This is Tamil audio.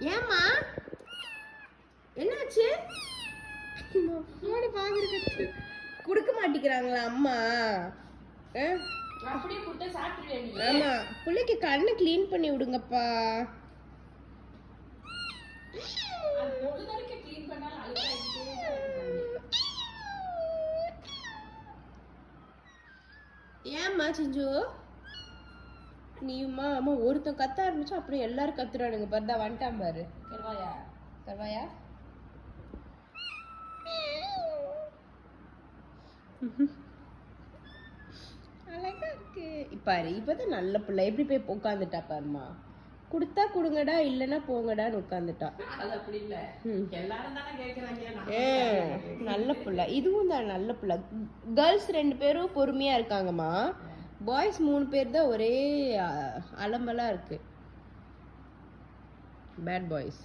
ஏம்மா என்னாச்சு? பாக்குறது குடுக்க மாட்டேங்கிறாங்களா அம்மா? அப்படியே குடுத்தா சாப்பிடுவீங்க. ஆமா, புள்ளைக்கு கண்ணு க்ளீன் பண்ணி விடுங்கப்பா. அது ஒரு தடவை க்ளீன் பண்ணாலும் அழுகாயிட்டே இருக்கு. ஏம்மா சிஞ்சு நீயுமா? அம்மா ஒருத்தன் கத்த ஆரம்பிச்சா அப்படியே எல்லாரும் கத்துறானுங்க. பாருதா வந்துட்டான் பாரு. கருவாயா கருவாயா அழகா இருக்கு. பாரு இப்பதான் நல்ல பிள்ளை. எப்படி போய் உட்காந்துட்டா பாருமா. குடுத்தா குடுங்கடா, இல்லன்னா போங்கடான்னு உட்காந்துட்டா. அது அப்படி இல்ல, எல்லாரும் தானே கேக்குறாங்க. நல்ல பிள்ளை. இதுவும் தான் நல்ல பிள்ளை. கேர்ள்ஸ் 2 பேரும் பொறுமையா இருக்காங்கம்மா. பாய்ஸ் 3 பேர் தான் ஒரே அலம்பலா இருக்கு. Bad boys.